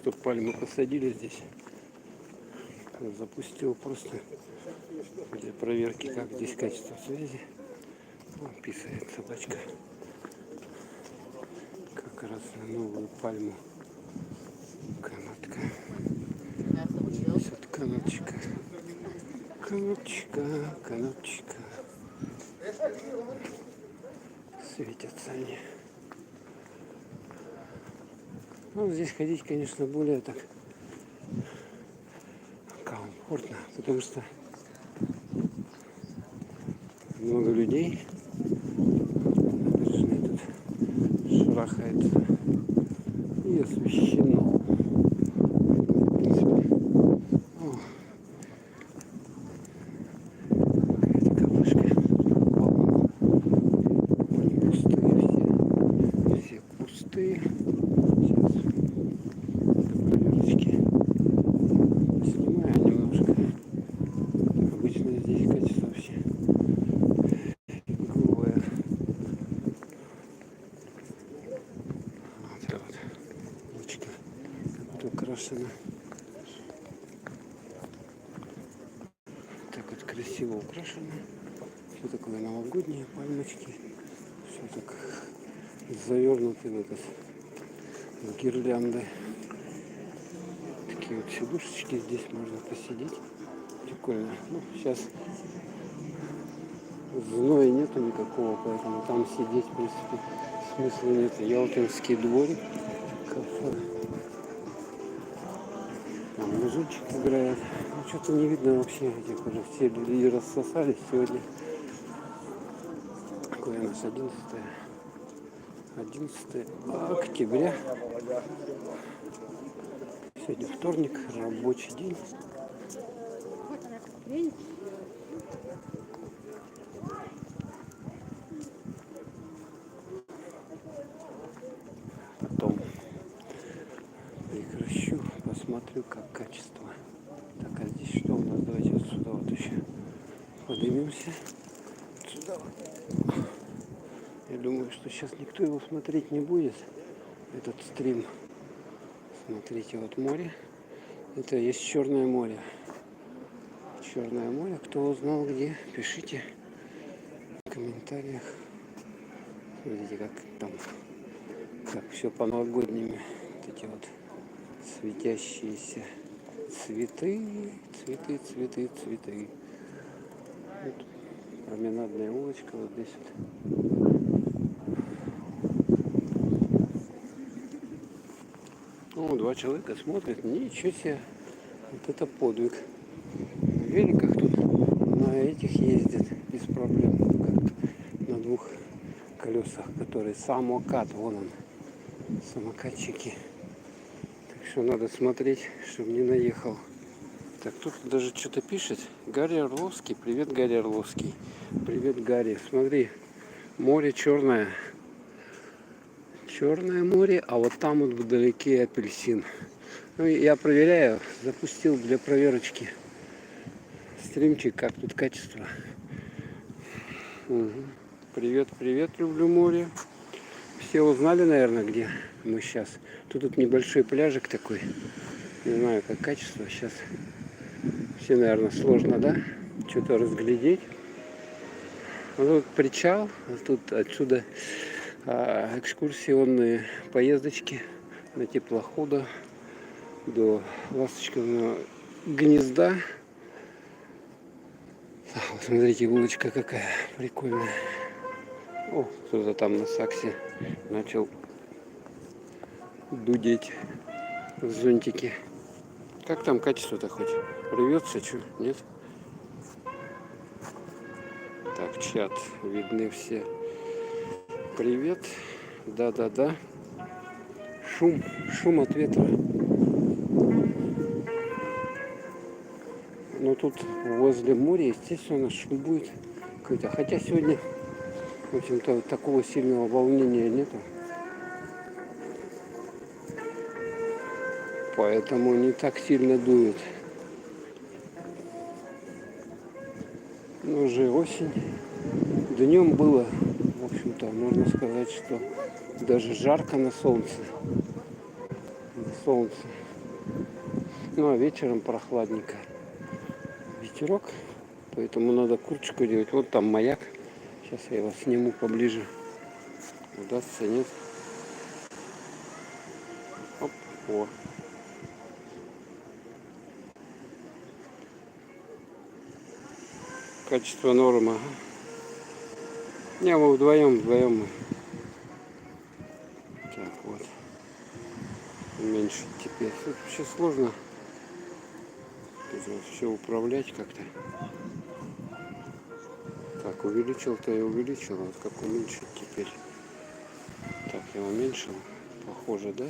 что пальмы посадили здесь. Запустил просто для проверки, как здесь качество связи. Вон писает собачка. Как раз на новую пальму. Канатка. Здесь вот канатчика. Канатчика. Светятся они. Ну, здесь ходить, конечно, более так комфортно, потому что много людей. Набережная тут шарахается и освещено. В принципе, какая-то кафешка. Они пустые все пустые. Сейчас до проверочки снимаю немножко. Обычно здесь качество вообще голое. Вот ручка вот украшена. Так вот красиво украшено. Все такое новогоднее, пальмочки. Все так завернуты в этот в гирлянды. Такие вот сидушечки, здесь можно посидеть. Прикольно. Ну, сейчас зноя нету никакого, поэтому там сидеть, в принципе, смысла нет. Ялтинский дворик, кафе. Там мужичек играет. Ну, что-то не видно вообще этих уже. Все люди рассосались сегодня. Какое у нас 11 октября. Сегодня вторник, рабочий день. Потом прекращу, посмотрю, как качество. Так, а здесь что у нас? Давайте вот сюда вот еще поднимемся. Сюда вот. Я думаю, что сейчас никто его смотреть не будет. Этот стрим. Смотрите, вот море. Это есть Черное море. Черное море. Кто узнал где, пишите в комментариях. Смотрите, как там, как все по-новогодними. Вот эти вот светящиеся цветы. Вот променадная улочка вот здесь вот. Ну, 2 человека смотрят, ничего себе, вот это подвиг. На великах тут на этих ездят без проблем, как на 2 колесах, которые самокат, вон он, самокатчики. Так что надо смотреть, чтобы не наехал. Так, тут даже что-то пишет. Гарри Орловский, привет, Гарри Орловский. Привет, Гарри. Смотри, море черное. Черное море, а вот там вот вдалеке апельсин. Ну, я проверяю, запустил для проверочки стримчик, как тут качество. Угу. Привет, люблю море. Все узнали, наверное, где мы сейчас. Тут небольшой пляжик такой. Не знаю, как качество. Сейчас все, наверное, сложно, да? Что-то разглядеть. Вот тут причал, а тут отсюда экскурсионные поездочки на теплохода до ласточкиного гнезда. Вот смотрите, улочка какая прикольная. О, кто-то там на саксе начал дудеть в зонтике. Как там качество-то хоть? Рвется, что? Нет? Так, чат, видны все. Привет. Да. Шум от ветра. Но тут возле моря, естественно, шум будет какой-то. Хотя сегодня, в общем-то, такого сильного волнения нету. Поэтому не так сильно дует. Но уже осень. Днем было, в общем-то, можно сказать, что даже жарко на солнце. Ну а вечером прохладненько. Ветерок, поэтому надо курточку делать. Вот там маяк. Сейчас я его сниму поближе. Удастся, нет? Оп, о. Качество норма. Не, мы вдвоем мы. Так, вот. Уменьшить теперь. Тут вообще сложно все управлять как-то. Так, увеличил-то я увеличил. Вот как уменьшить теперь. Так, я уменьшил. Похоже, да?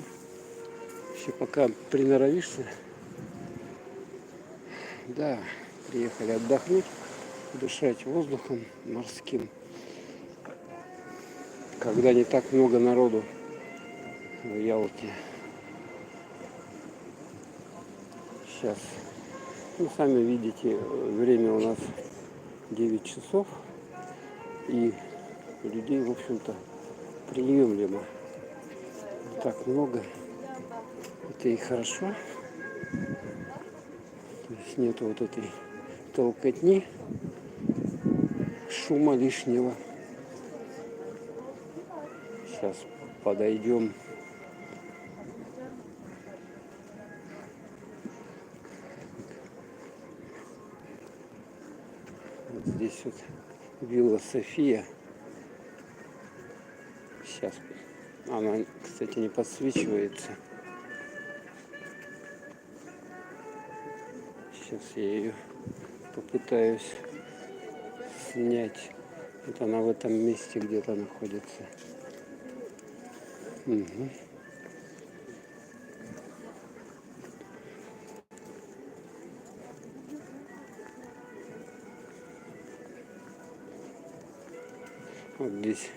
Все пока приноровишься. Да, приехали отдохнуть, дышать воздухом морским. Когда не так много народу в Ялте. Сейчас, ну, сами видите, время у нас 9 часов. И людей, в общем-то, приемлемо. Не так много. Это и хорошо. То есть нету вот этой толкотни, шума лишнего. Сейчас подойдем. Вот здесь вот вилла София. Сейчас. Она, кстати, не подсвечивается. Сейчас я ее попытаюсь снять. Вот она в этом месте где-то находится. Угу. Вот здесь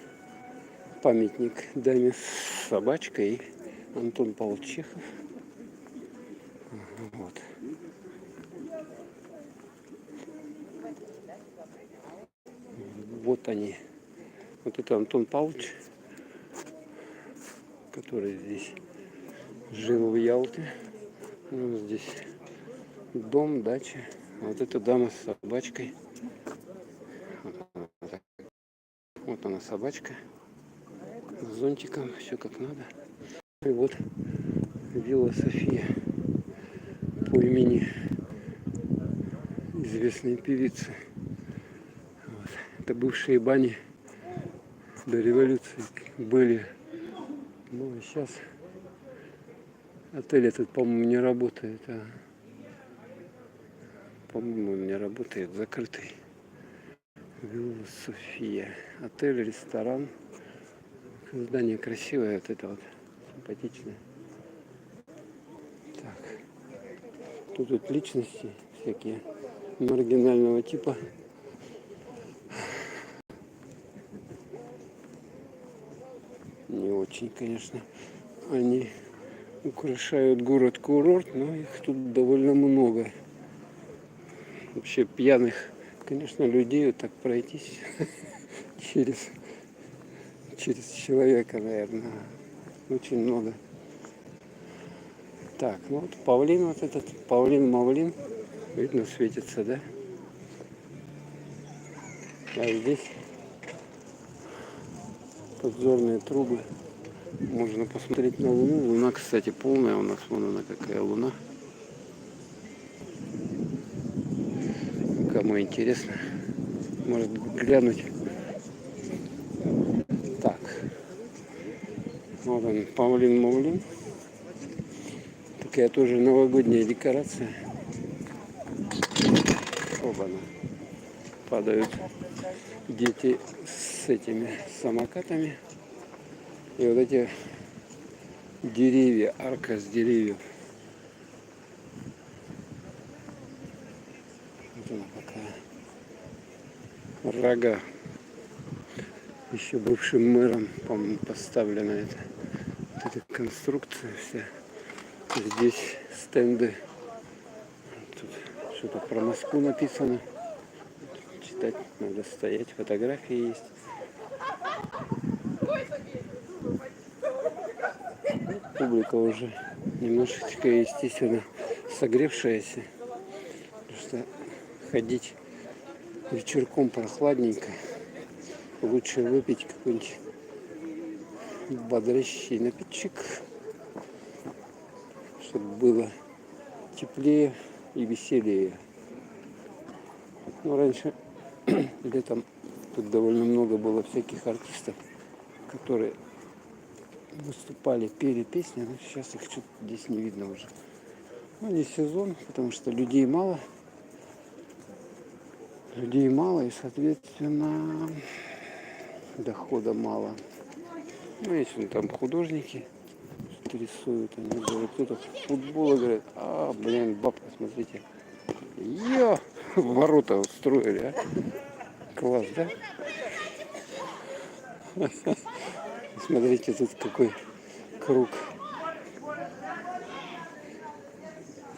памятник даме с собачкой. Антон Павлович Чехов. Вот. Вот они. Вот это Антон Павлович, который здесь жил в Ялте. Ну, здесь дом, дача. Вот эта дама с собачкой. Вот она собачка. С зонтиком. Все как надо. И вот вилла София по имени известной певицы. Вот. Это бывшие бани до революции были. Ну и сейчас отель этот, по-моему, не работает. По-моему, он не работает, закрытый. Вилла София. Отель, ресторан. Здание красивое, вот это вот симпатичное. Так. Тут личности всякие маргинального типа. Не очень, конечно. Они украшают город-курорт, но их тут довольно много. Вообще пьяных, конечно, людей вот так пройтись через человека, наверное, очень много. Так, ну вот павлин вот этот, павлин-мавлин, видно, светится, да? А здесь подзорные трубы. Можно посмотреть на Луну. Луна, кстати, полная у нас. Вон она какая луна. Кому интересно, может глянуть. Так. Вот он, павлин-мавлин. Такая тоже новогодняя декорация. Оба-на. Падают дети с этими самокатами. И вот эти деревья, арка с деревьев. Вот она какая. Рога. Еще бывшим мэром, по-моему, поставлена эта конструкция вся. Здесь стенды. Тут что-то про Москву написано. Читать надо, стоять. Фотографии есть. Публика уже немножечко, естественно, согревшаяся. Потому что ходить вечерком прохладненько. Лучше выпить какой-нибудь бодрящий напиточек, чтобы было теплее и веселее. Ну, раньше летом тут довольно много было всяких артистов, которые выступали, пели песни, но сейчас их что-то здесь не видно уже. Ну, не сезон, потому что людей мало. Людей мало и, соответственно, дохода мало. Ну, если там художники что-то рисуют, они говорят, кто-то футбол играет. А, блин, бабка, смотрите. Ворота устроили, а? Класс, да? Смотрите, тут какой круг.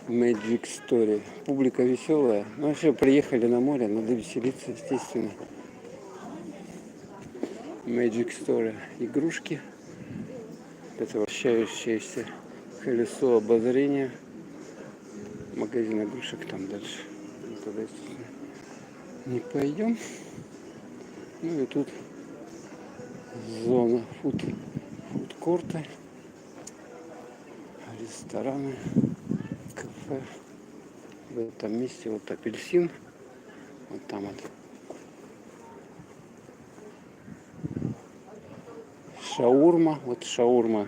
Magic Story. Публика веселая. Ну, вообще, приехали на море, надо веселиться, естественно. Magic Story. Игрушки. Это вращающееся колесо обозрения. Магазин игрушек там дальше. Мы туда, естественно, не пойдем. Ну и тут зона фудкорта, рестораны, кафе. В этом месте вот апельсин. Вот там вот. Шаурма. Вот шаурма.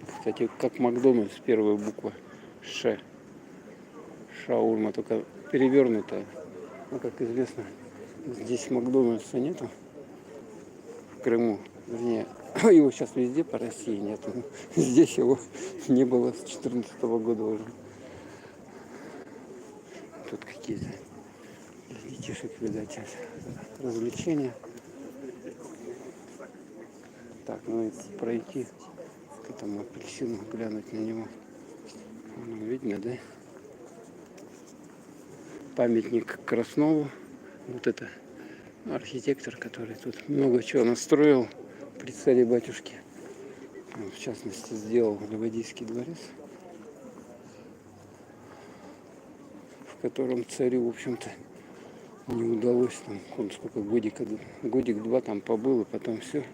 Кстати, как Макдональдс, первая буква Ш. Шаурма, только перевернутая. Ну, как известно, здесь Макдональдса нету. В Крыму. Вернее, его сейчас везде по России нету. Здесь его не было с 2014 года уже. Тут какие-то для детишек, видать, развлечения. Так, ну и пройти к этому апельсину, глянуть на него. Ну, видно, да? Памятник Краснову. Вот это архитектор, который тут много чего настроил при царе-батюшке. В частности, сделал Ливадийский дворец, в котором царю, в общем-то, не удалось. Там, он сколько, годик-два там побыл, и потом все.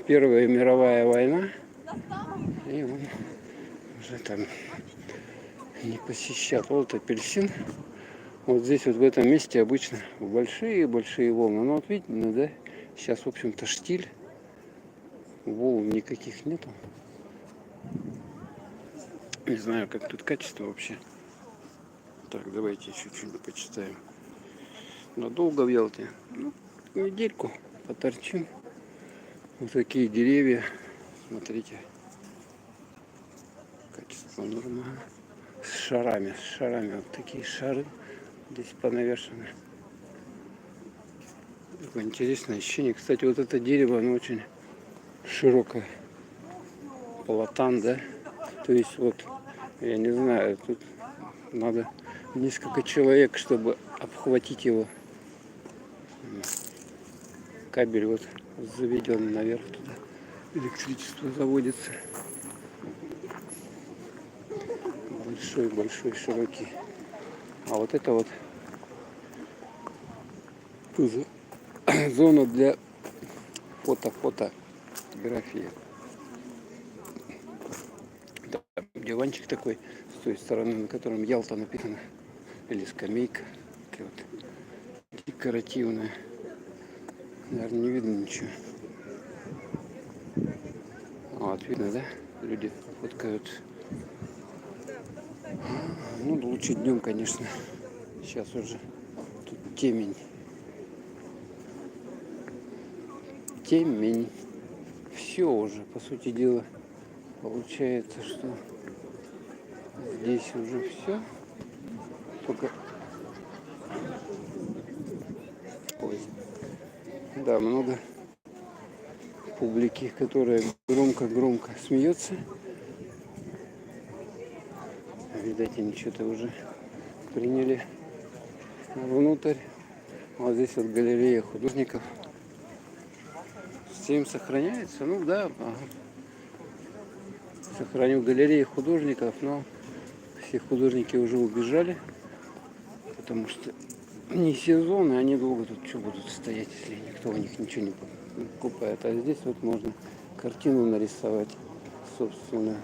Первая мировая война, и он уже там не посещал. Вот апельсин. Вот здесь вот в этом месте обычно большие-большие волны. Ну вот видно, да? Сейчас, в общем-то, штиль. Волн никаких нету. Не знаю, как тут качество вообще. Так, давайте еще что-нибудь почитаем. Надолго в Ялте? Ну, недельку поторчим. Вот такие деревья. Смотрите. Качество нормально. С шарами. Вот такие шары здесь понавешаны. Такое интересное ощущение. Кстати, вот это дерево, оно очень широкое. Платан, да? То есть вот, я не знаю, тут надо несколько человек, чтобы обхватить его. Кабель вот заведен наверх туда. Электричество заводится. Большой, широкий. А вот это вот зона для фотографии. Да, диванчик такой с той стороны, на котором Ялта написано. Или скамейка. Такая вот декоративная. Наверное, не видно ничего. Вот, видно, да? Люди фоткают. Ну, лучше днем, конечно. Сейчас уже тут темень. Все уже, по сути дела, получается, что здесь уже все. Только... Ой. Да, много публики, которая громко смеется. Видать, они что-то уже приняли внутрь. Вот здесь вот галерея художников. Всем сохраняется? Ну да, ага. Сохраню галереи художников, но Все художники уже убежали, потому что не сезон, и они долго тут что будут стоять, если никто у них ничего не покупает. А здесь вот можно картину нарисовать, собственно,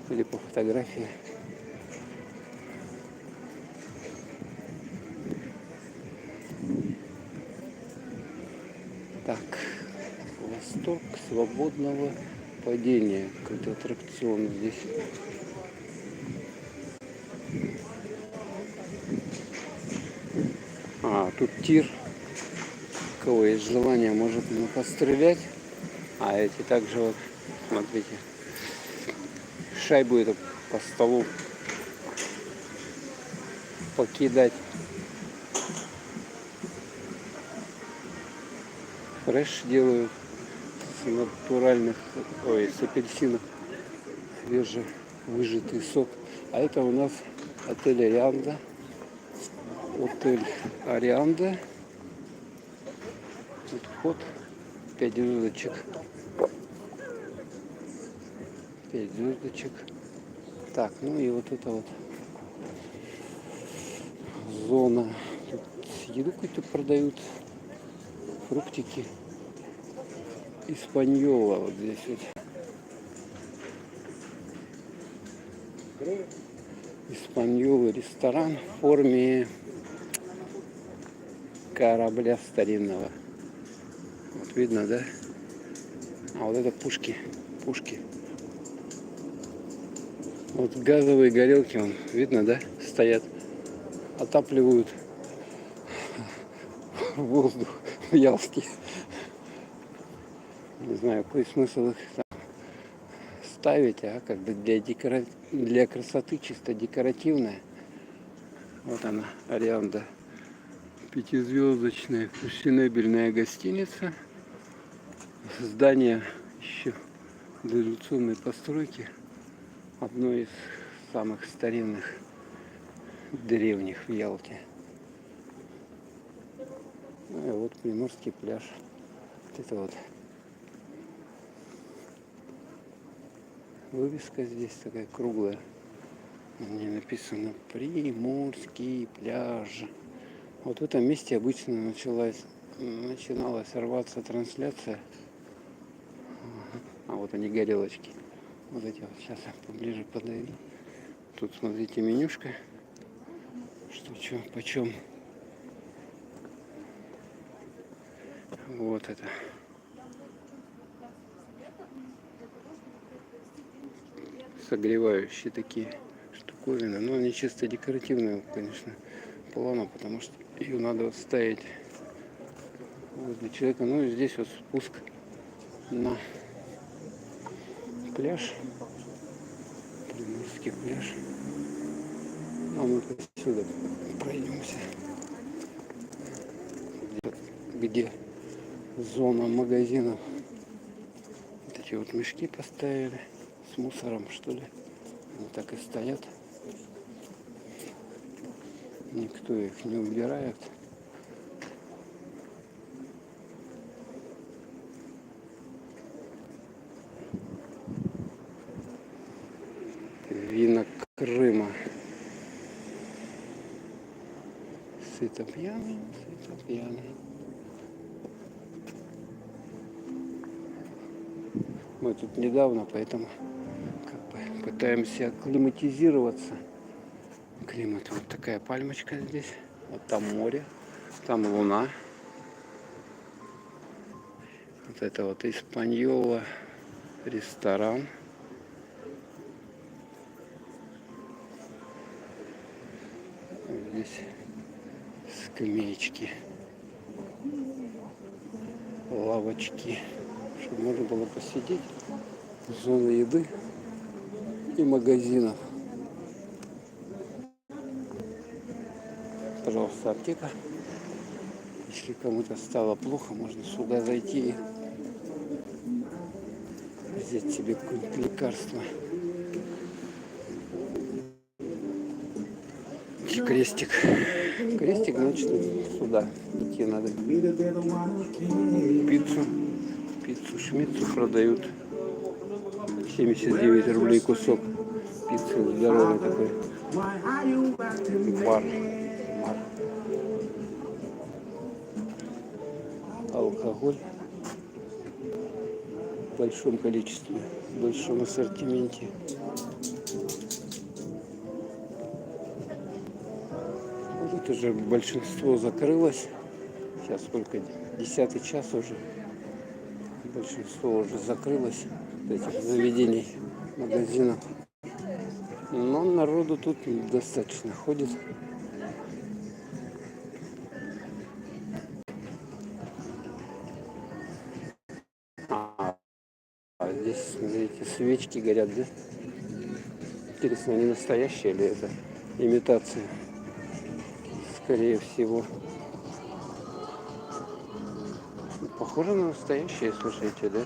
или по фотографии. Так, восторг свободного падения. Какой-то аттракцион здесь. А, тут тир. У кого есть желание, может пострелять. А эти также вот, смотрите, шайбу эту по столу покидать. Фреш делают с натуральных, с апельсинов, свежевыжатый сок. А это у нас отель Арианда. Отель Арианда. Тут вход 5 звездочек. 5 звездочек. Так, ну и вот это вот зона. Тут еду какую-то продают. Фруктики. Испаньола вот здесь вот. Испаньола ресторан в форме корабля старинного. Вот видно, да? А вот это пушки. Пушки. Вот газовые горелки, вон, видно, да? Стоят. Отапливают воздух в Ялске. Не знаю, какой смысл их там ставить, а как бы для красоты, чисто декоративная. Вот она, Арианда. 5-звездочная фешенебельная гостиница. Здание еще дореволюционной постройки. Одно из самых старинных, древних в Ялте. Ну и вот Приморский пляж. Вот это вот вывеска здесь такая круглая. На ней написано Приморский пляж. Вот в этом месте обычно начиналась рваться трансляция. А вот они, горелочки. Вот эти вот. Сейчас я поближе подойду. Тут смотрите менюшка. Что, почем. Вот это. Согревающие такие штуковины. Но они чисто декоративные, конечно, плана, потому что ее надо ставить возле человека. Ну и здесь вот спуск на пляж. Приморский пляж. А мы-ка сюда пройдемся. Где зона магазинов. Вот эти вот мешки поставили с мусором, что ли. Они так и стоят. Никто их не убирает. Вина Крыма. Сыто пьяный, сыто пьяный. Мы тут недавно, поэтому как бы пытаемся акклиматизироваться. Климат. Вот такая пальмочка здесь. Вот там море, там луна. Вот это вот Испаньола ресторан. Здесь скамеечки, лавочки, чтобы можно было посидеть. Зона еды и магазинов. Пожалуйста, аптека. Если кому-то стало плохо, можно сюда зайти и взять себе какое-нибудь лекарство. Крестик. Крестик, значит, сюда идти надо. Пиццу Шмидцу продают. 79 рублей кусок. традиции, здоровый такой бар. Алкоголь в большом количестве, в большом ассортименте. Вот уже большинство закрылось. Сейчас сколько? 10-й час уже. Большинство уже закрылось этих заведений, магазинов. Но народу тут достаточно ходит. А здесь, смотрите, свечки горят, да? Интересно, они настоящие или это имитация? Скорее всего. Похоже на настоящие, слушайте, да?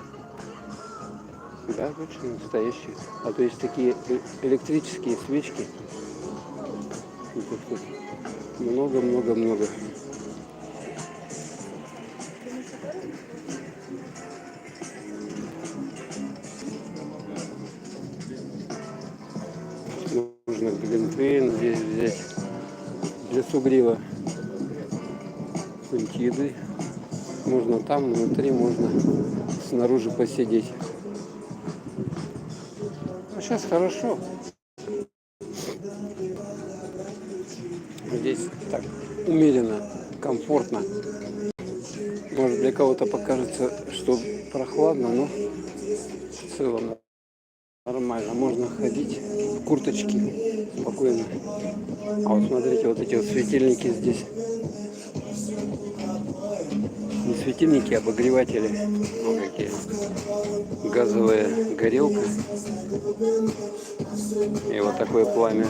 Да, точно настоящие. А то есть такие электрические свечки. Тут много. Можно глинтвейн здесь взять для сугрива. Какой-нибудь еды. Можно там, внутри, можно снаружи посидеть. Ну, сейчас хорошо. Здесь так умеренно, комфортно. Может, для кого-то покажется, что прохладно, но в целом нормально. Можно ходить в курточке спокойно. А вот смотрите, вот эти вот светильники здесь. Не светильники, а обогреватели. Ну, какие. Газовая горелка. И вот такое пламя.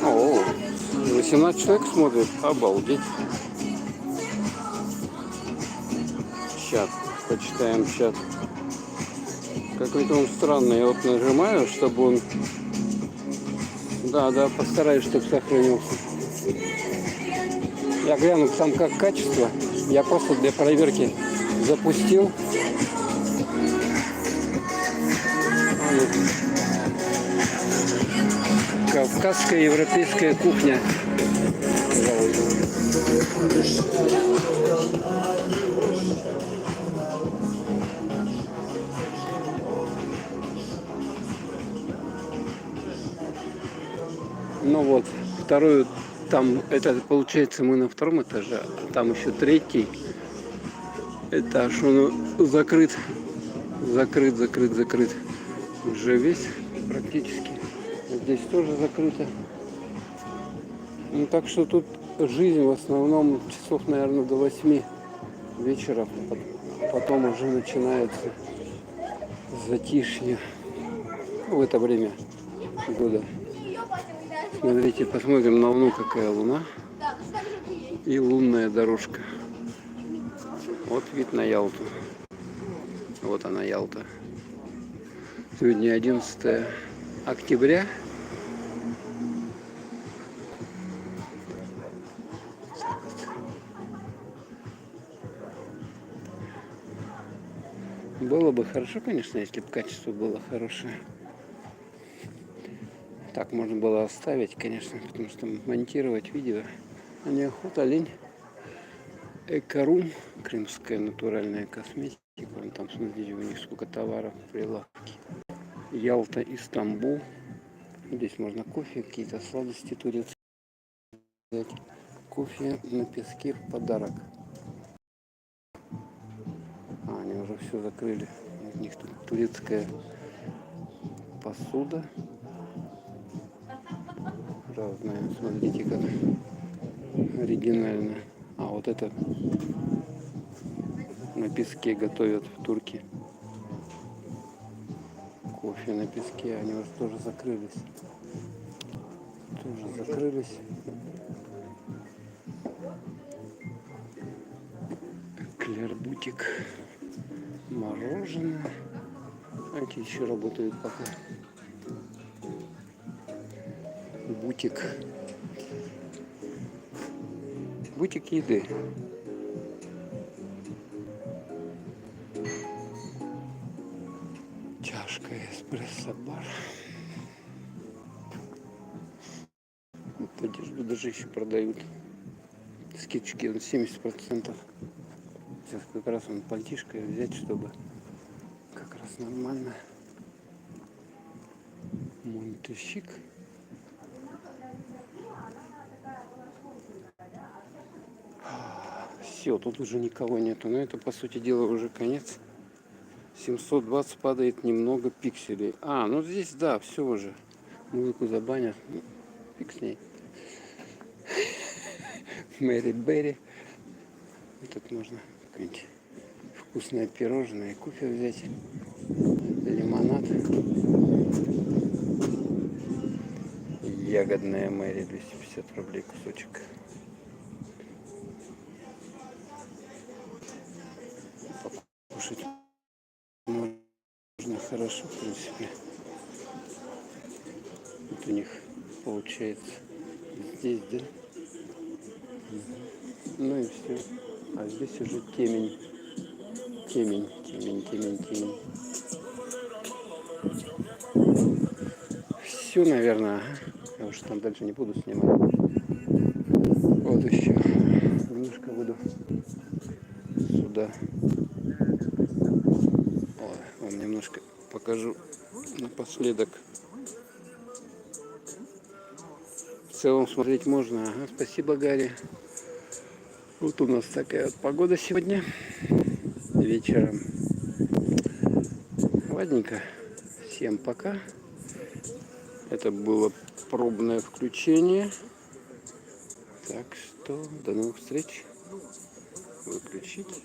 О, 18 человек смотрят. Обалдеть. Чат. Почитаем чат. Какой-то он странный. Я вот нажимаю, чтобы он... Да, постараюсь, чтобы сохранился. Я гляну там как качество. Я просто для проверки запустил. Кавказская европейская кухня. Ну вот, вторую, там, это получается мы на втором этаже, а там еще третий этаж, он закрыт. Уже весь практически. Здесь тоже закрыто. Ну, так что тут жизнь в основном часов, наверное, до 8 вечера. Потом уже начинается затишье. В это время года. Смотрите, посмотрим на Луну, какая Луна. И лунная дорожка. Вот вид на Ялту. Вот она, Ялта. Сегодня 11 октября. Было бы хорошо, конечно, если бы качество было хорошее. Так можно было оставить, конечно, потому что монтировать видео. А неохота, лень. Экорум, крымская натуральная косметика. Вон там, смотрите, у них сколько товаров в прилавке. Ялта, Истамбул. Здесь можно кофе, какие-то сладости турецкие. Кофе на песке в подарок. Они уже все закрыли. У них тут турецкая посуда. Разная. Смотрите, как оригинально. А вот это на песке готовят в Турке. Кофе на песке. Они уже тоже закрылись. Клер-бутик. Мороженое. Эти еще работают пока. Бутик. Бутик еды. еще продают. Скидочки на 70%. Сейчас как раз он пальтишко взять, чтобы как раз нормально. Монтещик. Все, тут уже никого нету. Но это, по сути дела, уже конец. 720 падает немного пикселей. А, ну здесь, да, все уже. Музыку забанят. Ну, фиг с ней. Мэри Берри. Тут можно какое-нибудь вкусное пирожное, кофе взять. Лимонад. Ягодная Мэри, 250 рублей кусочек. Покушать можно хорошо, в принципе. Вот у них получается здесь, да? Ну и все. А здесь уже темень. Темень. Все, наверное. Ага. Я уж там дальше не буду снимать. Вот еще. Немножко буду сюда. Ой, вам немножко покажу напоследок. В целом смотреть можно. Ага, спасибо, Гарри. Вот у нас такая вот погода сегодня. Вечером. Ладненько. Всем пока. Это было пробное включение. Так что до новых встреч. Выключить.